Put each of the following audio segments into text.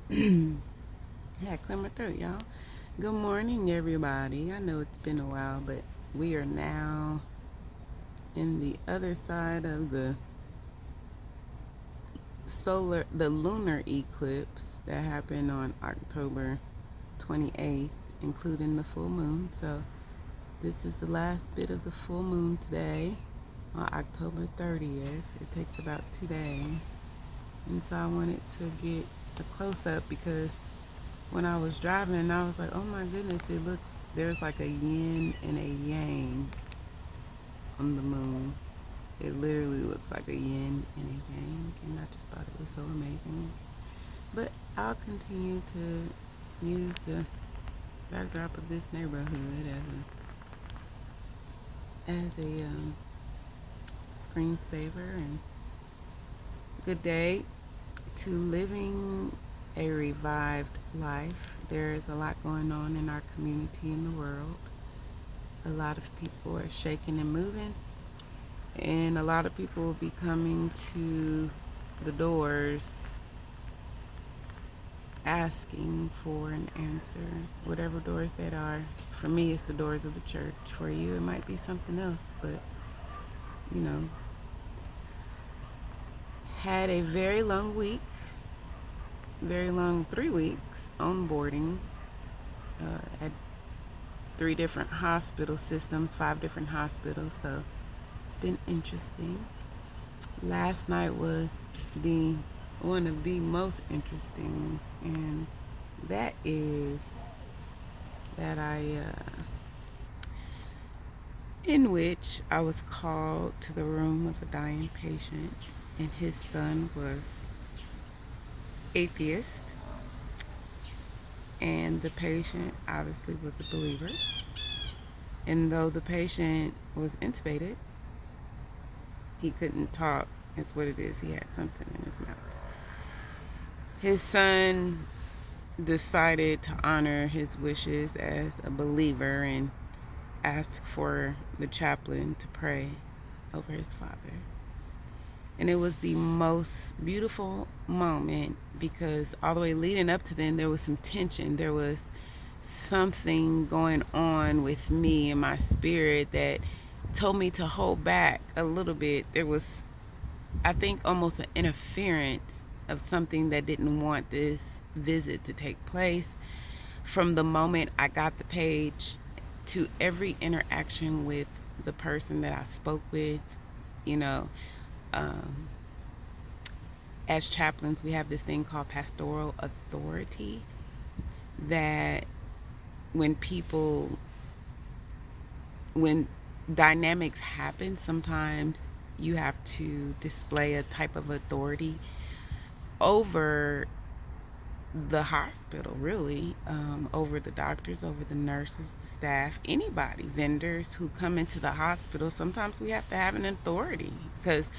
Yeah, clear my throat, y'all. Good morning, everybody. I know it's been a while, but we are now in the other side of the lunar eclipse that happened on October 28th, including the full moon. So this is the last bit of the full moon today on October 30th. It takes about 2 days. And so I wanted to get a close up because when I was driving, I was like, oh my goodness, there's like a yin and a yang on the moon. It literally looks like a yin and a yang, and I just thought it was so amazing. But I'll continue to use the backdrop of this neighborhood as a screensaver. And good day to living a revived life. There is a lot going on in our community and the world. A lot of people are shaking and moving, and a lot of people will be coming to the doors asking for an answer, whatever doors that are. For me, it's the doors of the church. For you, it might be something else, but you know, had a very long week, very long 3 weeks onboarding at 3 different hospital systems, 5 different hospitals. So it's been interesting. Last night was the one of the most interesting, and that is that in which I was called to the room of a dying patient, and his son was atheist, and the patient obviously was a believer. And though the patient was intubated, he couldn't talk. It's what it is. He had something in his mouth. His son decided to honor his wishes as a believer and ask for the chaplain to pray over his father. And it was the most beautiful moment because all the way leading up to then, there was some tension. There was something going on with me and my spirit that told me to hold back a little bit. There was, I think, almost an interference of something that didn't want this visit to take place. From the moment I got the page to every interaction with the person that I spoke with, you know, as chaplains, we have this thing called pastoral authority, that when dynamics happen, sometimes you have to display a type of authority over the hospital, really, over the doctors, over the nurses, the staff, anybody, vendors who come into the hospital. Sometimes we have to have an authority because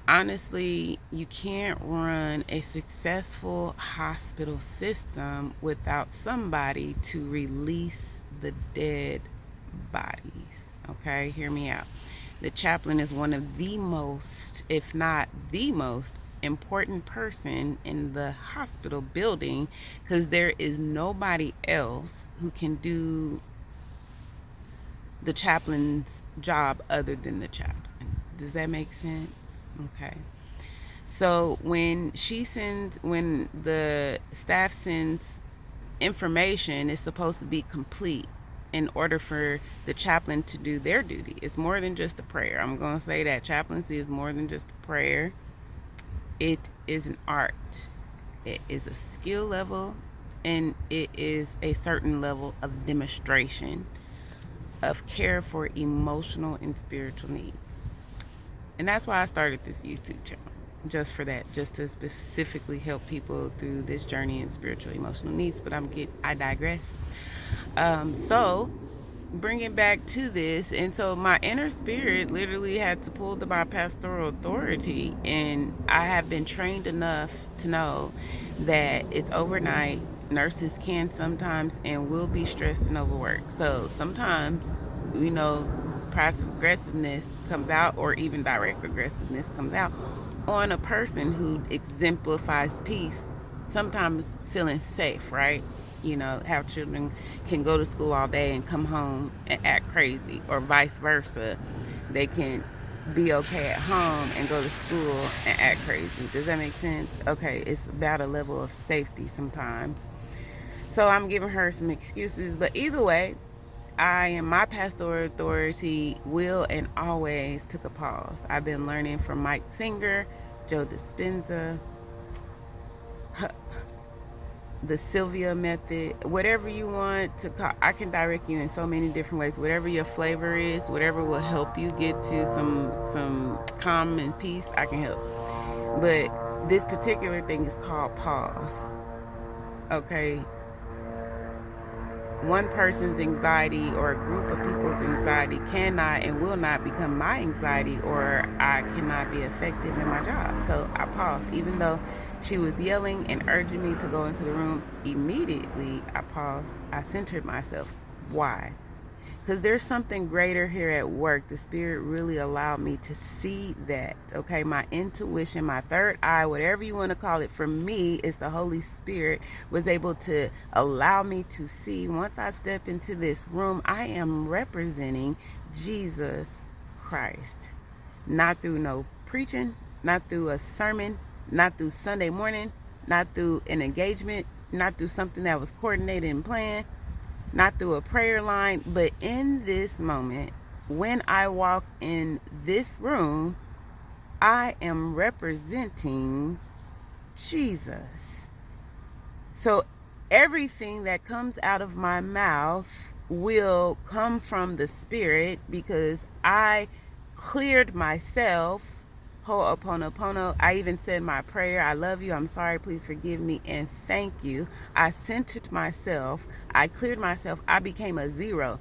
honestly, you can't run a successful hospital system without somebody to release the dead bodies. Okay, hear me out. The chaplain is one of the most, if not the most, important person in the hospital building because there is nobody else who can do the chaplain's job other than the chaplain. Does that make sense? Okay. So when the staff sends information, it's supposed to be complete in order for the chaplain to do their duty. It's more than just a prayer. I'm going to say that chaplaincy is more than just a prayer. It is an art. It is a skill level, and it is a certain level of demonstration of care for emotional and spiritual needs. And that's why I started this YouTube channel, just for that, just to specifically help people through this journey in spiritual emotional needs. But I digress. So bringing back to this, and so my inner spirit literally had to pull my pastoral authority, and I have been trained enough to know that it's overnight. Nurses can sometimes and will be stressed and overworked. So sometimes, passive aggressiveness comes out, or even direct aggressiveness comes out on a person who exemplifies peace, sometimes feeling safe, right? You know, how children can go to school all day and come home and act crazy, or vice versa. They can be okay at home and go to school and act crazy. Does that make sense? Okay, it's about a level of safety sometimes. So I'm giving her some excuses, but either way, I am my pastoral authority will and always took a pause. I've been learning from Mike Singer, Joe Dispenza, the Sylvia method, whatever you want to call. I can direct you in so many different ways. Whatever your flavor is, whatever will help you get to some calm and peace, I can help. But this particular thing is called pause. Okay, one person's anxiety or a group of people's anxiety cannot and will not become my anxiety, or I cannot be effective in my job. So I paused. Even though she was yelling and urging me to go into the room, immediately I paused. I centered myself. Why? Because there's something greater here at work. The Spirit really allowed me to see that. Okay, my intuition, my third eye, whatever you want to call it, for me, is the Holy Spirit was able to allow me to see. Once I stepped into this room, I am representing Jesus Christ. Not through no preaching, not through a sermon, not through Sunday morning, not through an engagement, not through something that was coordinated and planned, not through a prayer line, but in this moment, when I walk in this room, I am representing Jesus. So everything that comes out of my mouth will come from the Spirit, because I cleared myself. Ho'oponopono. I even said my prayer. I love you. I'm sorry. Please forgive me. And thank you. I centered myself. I cleared myself. I became a zero.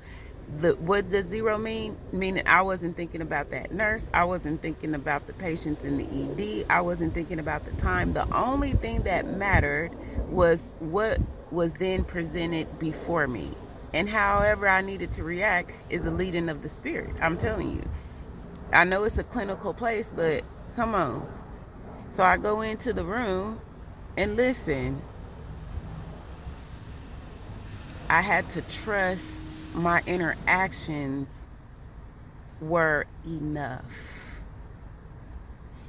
What does zero mean? Meaning I wasn't thinking about that nurse. I wasn't thinking about the patients in the ED. I wasn't thinking about the time. The only thing that mattered was what was then presented before me. And however I needed to react is the leading of the Spirit. I'm telling you. I know it's a clinical place, but come on. So I go into the room and listen. I had to trust my interactions were enough.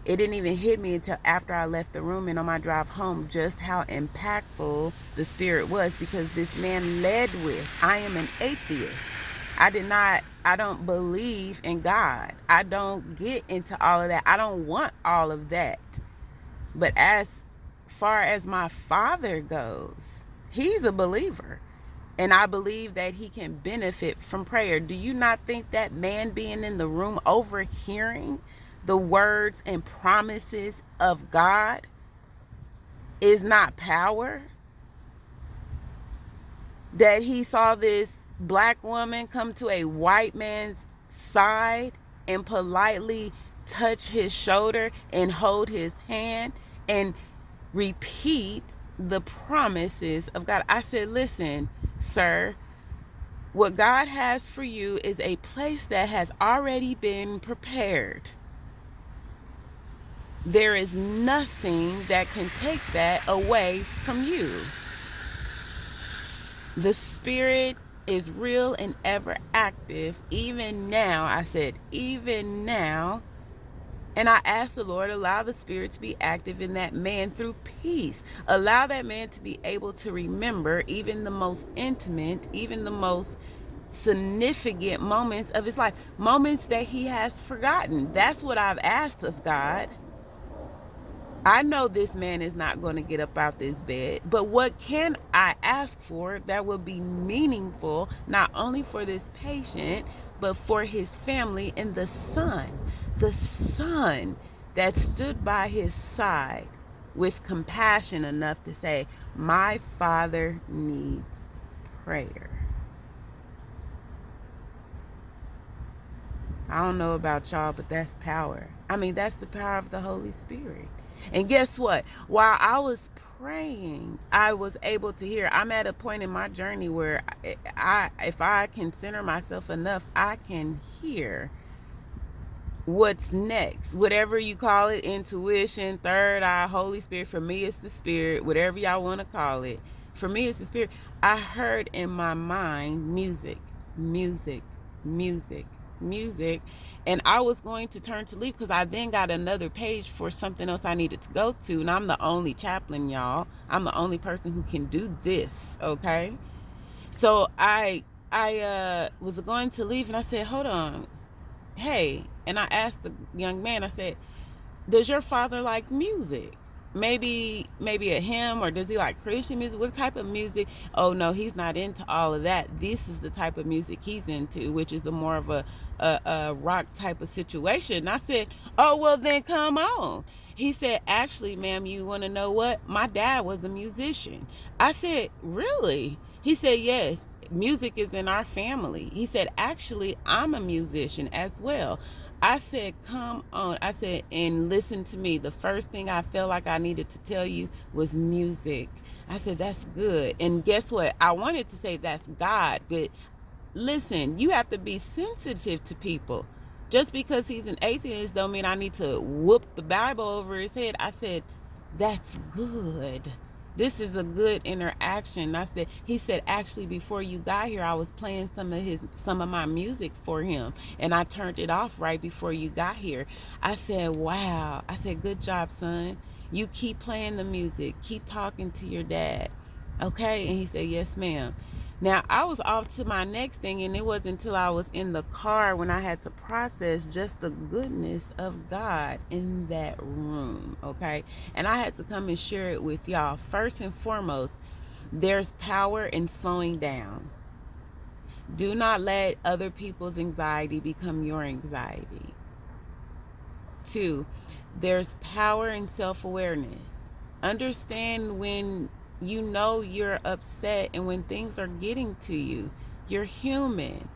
It didn't even hit me until after I left the room and on my drive home just how impactful the Spirit was, because this man led with, I am an atheist. I don't believe in God. I don't get into all of that. I don't want all of that. But as far as my father goes, he's a believer. And I believe that he can benefit from prayer. Do you not think that man being in the room overhearing the words and promises of God is not power? That he saw this black woman come to a white man's side and politely touch his shoulder and hold his hand and repeat the promises of God. I said, listen, sir, what God has for you is a place that has already been prepared. There is nothing that can take that away from you. The Spirit is real and ever active, even now. I said, even now. And I asked the Lord, allow the Spirit to be active in that man through peace. Allow that man to be able to remember even the most intimate, even the most significant moments of his life. Moments that he has forgotten. That's what I've asked of God. I know this man is not going to get up out this bed, but what can I ask for that will be meaningful, not only for this patient, but for his family and the son that stood by his side with compassion enough to say, my father needs prayer. I don't know about y'all, but that's power. I mean, that's the power of the Holy Spirit. And guess what? While I was praying, I was able to hear. I'm at a point in my journey where if I can center myself enough, I can hear what's next, whatever you call it, intuition, third eye, Holy Spirit. For me, it's the spirit, whatever y'all want to call it. For me, it's the spirit. I heard in my mind music, music, music, music. And I was going to turn to leave because I then got another page for something else I needed to go to. And I'm the only chaplain, y'all. I'm the only person who can do this, okay? So I was going to leave and I said, hold on, hey. And I asked the young man, I said, does your father like music? Maybe a hymn, or does he like Christian music? What type of music? Oh no, he's not into all of that. This is the type of music he's into, which is a more of a rock type of situation. And I said, oh well, then come on. He said, actually, ma'am, you want to know what? My dad was a musician. I said, really? He said, yes, music is in our family. He said, actually, I'm a musician as well. I said, come on. I said, and listen to me. The first thing I felt like I needed to tell you was music. I said, that's good. And guess what? I wanted to say that's God. But listen, you have to be sensitive to people. Just because he's an atheist don't mean I need to whoop the Bible over his head. I said, that's good. This is a good interaction. I said, he said, actually, before you got here, I was playing some of my music for him, and I turned it off right before you got here. I said, wow. I said, good job, son. You keep playing the music. Keep talking to your dad. Okay? And he said, yes, ma'am. Now, I was off to my next thing, and it wasn't until I was in the car when I had to process just the goodness of God in that room, okay? And I had to come and share it with y'all. First and foremost, there's power in slowing down. Do not let other people's anxiety become your anxiety. 2, there's power in self-awareness. Understand when you know you're upset and when things are getting to you. You're human.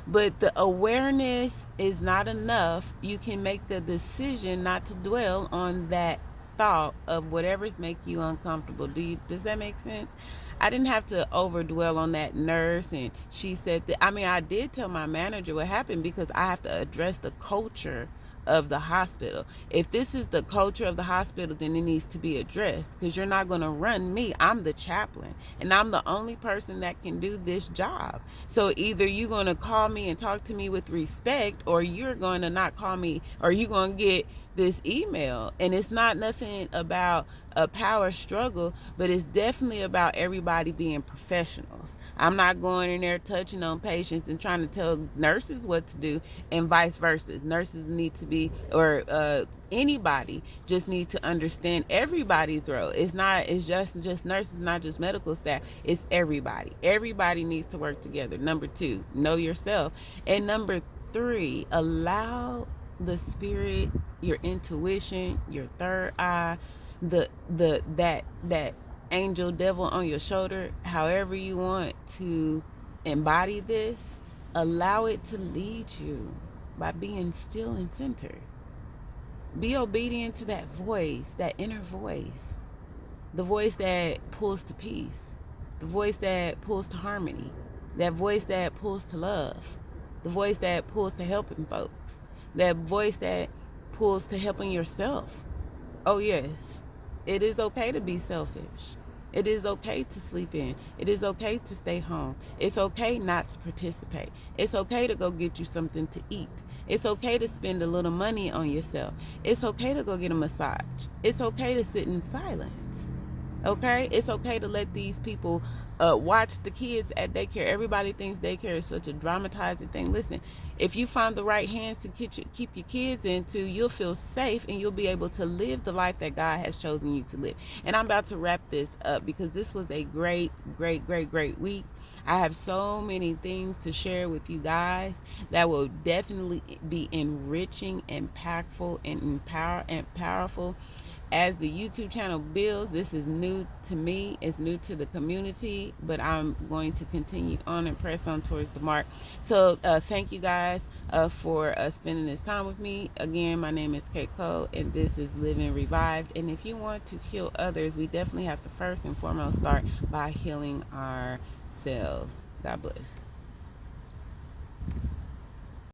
But the awareness is not enough. You can make the decision not to dwell on that thought of whatever's making you uncomfortable. Does that make sense? I didn't have to overdwell on that nurse, and she said that. I mean, I did tell my manager what happened because I have to address the culture of the hospital. If this is the culture of the hospital, then it needs to be addressed, because you're not going to run me. I'm the chaplain, and I'm the only person that can do this job. So either you're going to call me and talk to me with respect, or you're going to not call me, or you're going to get this email. And it's not nothing about a power struggle, but it's definitely about everybody being professionals. I'm not going in there touching on patients and trying to tell nurses what to do, and vice versa. Nurses need to be, or anybody just need to understand everybody's role. It's just nurses, not just medical staff. It's everybody needs to work together. Number 2, know yourself. And number 3, allow the spirit, your intuition, your third eye, that angel devil on your shoulder, however you want to embody this, allow it to lead you by being still and centered. Be obedient to that voice, that inner voice, the voice that pulls to peace, the voice that pulls to harmony, that voice that pulls to love, the voice that pulls to helping folks, that voice that pulls to helping yourself. Oh yes, it is okay to be selfish. It is okay to sleep in. It is okay to stay home. It's okay not to participate. It's okay to go get you something to eat. It's okay to spend a little money on yourself. It's okay to go get a massage. It's okay to sit in silence. Okay? It's okay to let these people watch the kids at daycare. Everybody thinks daycare is such a dramatizing thing. Listen, if you find the right hands to keep your kids into, you'll feel safe and you'll be able to live the life that God has chosen you to live. And I'm about to wrap this up because this was a great week. I have so many things to share with you guys that will definitely be enriching, impactful, and powerful. As the YouTube channel builds, this is new to me, it's new to the community, but I'm going to continue on and press on towards the mark. So thank you guys for spending this time with me. Again, my name is Kate Cole, and this is Living Revived. And if you want to heal others, we definitely have to first and foremost start by healing ourselves. God bless.